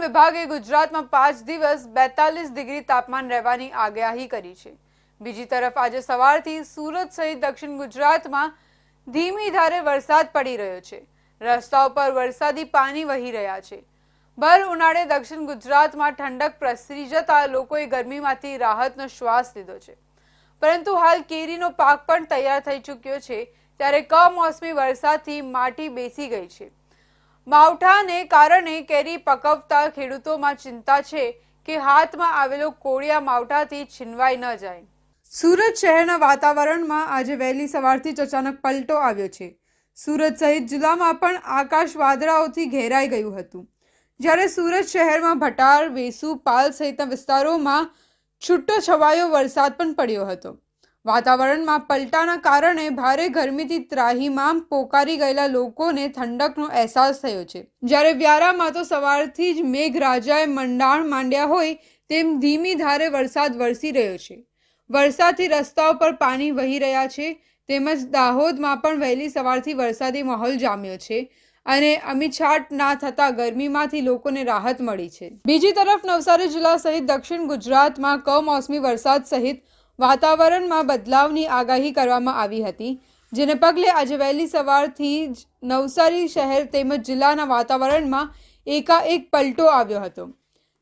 વિભાગે ગુજરાતમાં 5 દિવસ 42 ડિગ્રી તાપમાન રહેવાની આગાહી કરી છે। બીજી તરફ આજે સવારથી સુરત સહિત દક્ષિણ ગુજરાતમાં ધીમી ધારે વરસાદ પડી રહ્યો છે। રસ્તાઓ પર વરસાદી પાણી વહી રહ્યા છે। ભર ઉનાળે દક્ષિણ ગુજરાતમાં ઠંડક પ્રસરી જતા લોકોએ ગરમીમાંથી રાહતનો શ્વાસ લીધો છે, પરંતુ હાલ કેરીનો પાક પણ તૈયાર થઈ ચૂક્યો છે, ત્યારે કમોસમી વરસાદથી માટી બેસી ગઈ છે। માવઠાને કારણે કેરી પકવતા ખેડૂતોમાં ચિંતા છે કે હાથમાં આવેલો કોળિયા માવઠાથી છીનવાઈ ન જાય। સુરત શહેરના વાતાવરણમાં આજે વહેલી સવારથી જ અચાનક પલટો આવ્યો છે। સુરત સહિત જિલ્લામાં પણ આકાશ વાદળાઓથી ઘેરાઈ ગયું હતું, જ્યારે સુરત શહેરમાં ભટાર, વેસુ, પાલ સહિતના વિસ્તારોમાં છૂટો છવાયો વરસાદ પણ પડ્યો હતો। વાતાવરણમાં પલટાના કારણે ભારે ગરમીથી ત્રાહિમામ પોકારી ગયેલા લોકોને ઠંડકનો અહેસાસ થયો છે, જ્યારે વ્યારામાં તો સવારથી જ મેઘરાજાએ મંડાણ માંડ્યા હોય તેમ ધીમી ધારે વરસાદ વરસી રહ્યો છે। વરસાદથી રસ્તાઓ પર પાણી વહી રહ્યા છે, તેમજ દાહોદમાં પણ વહેલી સવારથી વરસાદી માહોલ જામ્યો છે અને અમીછાટ ના થતા ગરમીમાંથી લોકોને રાહત મળી છે। બીજી તરફ નવસારી જિલ્લા સહિત દક્ષિણ ગુજરાતમાં કમોસમી વરસાદ સહિત વાતાવરણમાં બદલાવની આગાહી કરવામાં આવી હતી, જેને પગલે આજે વહેલી સવારથી જ નવસારી શહેર તેમજ જિલ્લાના વાતાવરણમાં એકાએક પલટો આવ્યો હતો,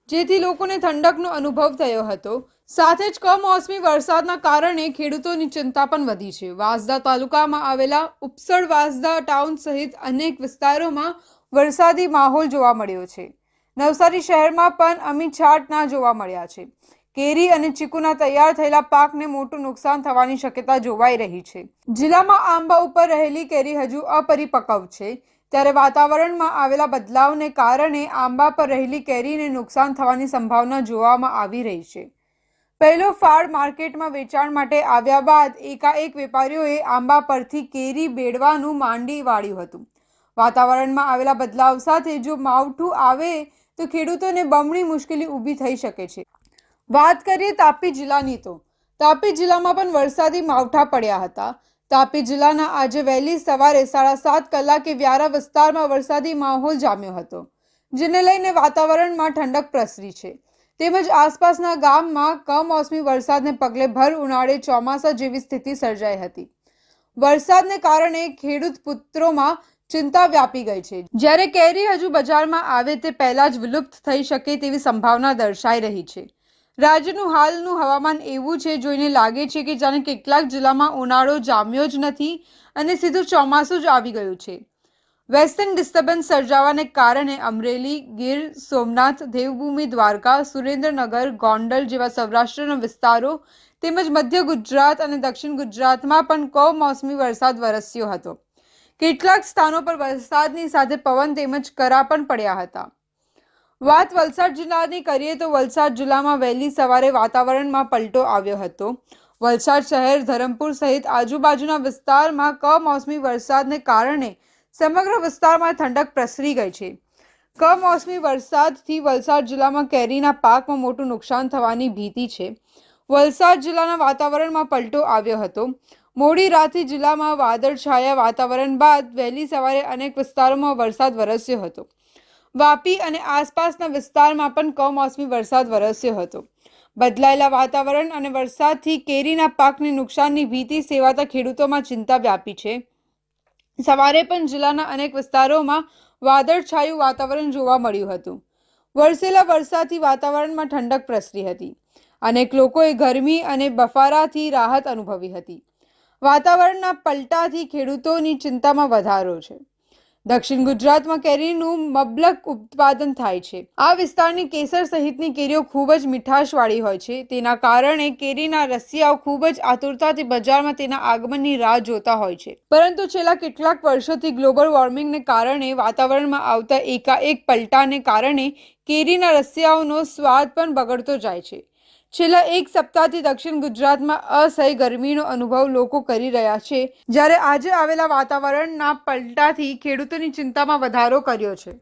જેથી લોકોને ઠંડકનો અનુભવ થયો હતો। સાથે જ કમોસમી વરસાદના કારણે ખેડૂતોની ચિંતા પણ વધી છે। વાંસદા તાલુકામાં આવેલા ઉપસળ, વાંસદા ટાઉન સહિત અનેક વિસ્તારોમાં વરસાદી માહોલ જોવા મળ્યો છે। નવસારી શહેરમાં પણ અમીછાટ ના જોવા મળ્યા છે। કેરી અને ચીકુના તૈયાર થયેલા પાકને મોટું નુકસાન થવાની શક્યતા જોવાઈ રહી છે। જિલ્લામાં આંબા ઉપર રહેલી કેરી હજુ અપરિપક્વ છે, ત્યારે વાતાવરણમાં આવેલા બદલાવને કારણે આંબા પર રહેલી કેરીને નુકસાન થવાની સંભાવના જોવામાં આવી રહી છે। પહેલો ફાળ માર્કેટમાં વેચાણ માટે આવ્યા બાદ એકાએક વેપારીઓએ આંબા પરથી કેરી બેડવાનું માંડી વાળ્યું હતું। વાતાવરણમાં આવેલા બદલાવ સાથે જો માવઠું આવે તો ખેડૂતોને બમણી મુશ્કેલી ઊભી થઈ શકે છે। વાત કરીએ તાપી જિલ્લાની, તો તાપી જિલ્લામાં પણ વરસાદી માવઠા પડ્યા હતા। તાપી જિલ્લાના આજે વહેલી સવારે 7:30 કલાકે વ્યારા વિસ્તારમાં વરસાદી માહોલ જામ્યો હતો, જેને લઈને વાતાવરણમાં ઠંડક પ્રસરી છે, તેમજ આસપાસના ગામમાં કમોસમી વરસાદને પગલે ભર ઉનાળે ચોમાસા જેવી સ્થિતિ સર્જાઈ હતી। વરસાદને કારણે ખેડૂત પુત્રોમાં ચિંતા વ્યાપી ગઈ છે, જ્યારે કેરી હજુ બજારમાં આવે તે પહેલા જ વિલુપ્ત થઈ શકે તેવી સંભાવના દર્શાઈ રહી છે। રાજ્યનું હાલનું હવામાન એવું છે, જોઈને લાગે છે કે જાણે કેટલાક જિલ્લામાં ઉનાળો જામ્યો જ નથી અને સીધું ચોમાસું જ આવી ગયું છે। વેસ્ટર્ન ડિસ્ટર્બન્સ સર્જાવાને કારણે અમરેલી, ગીર સોમનાથ, દેવભૂમિ દ્વારકા, સુરેન્દ્રનગર, ગોંડલ જેવા સૌરાષ્ટ્રના વિસ્તારો તેમજ મધ્ય ગુજરાત અને દક્ષિણ ગુજરાતમાં પણ કમોસમી વરસાદ વરસ્યો હતો। કેટલાક સ્થાનો પર વરસાદની સાથે પવન તેમજ કરા પણ પડ્યા હતા। વાત વલસાડ જિલ્લાની કરીએ તો વલસાડ જિલ્લામાં વહેલી સવારે વાતાવરણમાં પલટો આવ્યો હતો। વલસાડ શહેર, ધરમપુર સહિત આજુબાજુના વિસ્તારમાં કમોસમી વરસાદને કારણે સમગ્ર વિસ્તારમાં ઠંડક પ્રસરી ગઈ છે। કમોસમી વરસાદથી વલસાડ જિલ્લામાં કેરીના પાકમાં મોટું નુકસાન થવાની ભીતિ છે। વલસાડ જિલ્લાના વાતાવરણમાં પલટો આવ્યો હતો। મોડી રાતથી જિલ્લામાં વાદળછાયા વાતાવરણ બાદ વહેલી સવારે અનેક વિસ્તારોમાં વરસાદ વરસ્યો હતો। વાપી અને આસપાસના વિસ્તારમાં પણ કમોસમી વરસાદ વરસ્યો હતો। બદલાયેલા વાતાવરણ અને વરસાદથી કેરીના પાકને નુકસાનની ભીતિ સેવાતા ખેડૂતોમાં ચિંતા વ્યાપી છે। સવારે પણ જિલ્લાના અનેક વિસ્તારોમાં વાદળછાયું વાતાવરણ જોવા મળ્યું હતું। વરસેલા વરસાદથી વાતાવરણમાં ઠંડક પ્રસરી હતી। અનેક લોકોએ ગરમી અને બફારાથી રાહત અનુભવી હતી। વાતાવરણના પલટાથી ખેડૂતોની ચિંતામાં વધારો છે। દક્ષિણ ગુજરાતમાં કેરીનું મબલક ઉત્પાદન થાય છે। આ વિસ્તારની કેસર સહિતની કેરીઓ ખૂબ જ મીઠાશવાળી હોય છે, તેના કારણે કેરીના રસિયાઓ ખૂબ જ આતુરતાથી બજારમાં તેના આગમનની રાહ જોતા હોય છે। પરંતુ છેલ્લા કેટલાક વર્ષોથી ગ્લોબલ વોર્મિંગને કારણે વાતાવરણમાં આવતા એકાએક પલટાને કારણે કેરીના રસિયાઓનો સ્વાદ પણ બગડતો જાય છે। છેલ્લા એક સપ્તાહથી દક્ષિણ ગુજરાતમાં અસહ્ય ગરમીનો અનુભવ લોકો કરી રહ્યા છે, જ્યારે આજે આવેલા વાતાવરણના પલટાથી ખેડૂતોની ચિંતામાં વધારો કર્યો છે।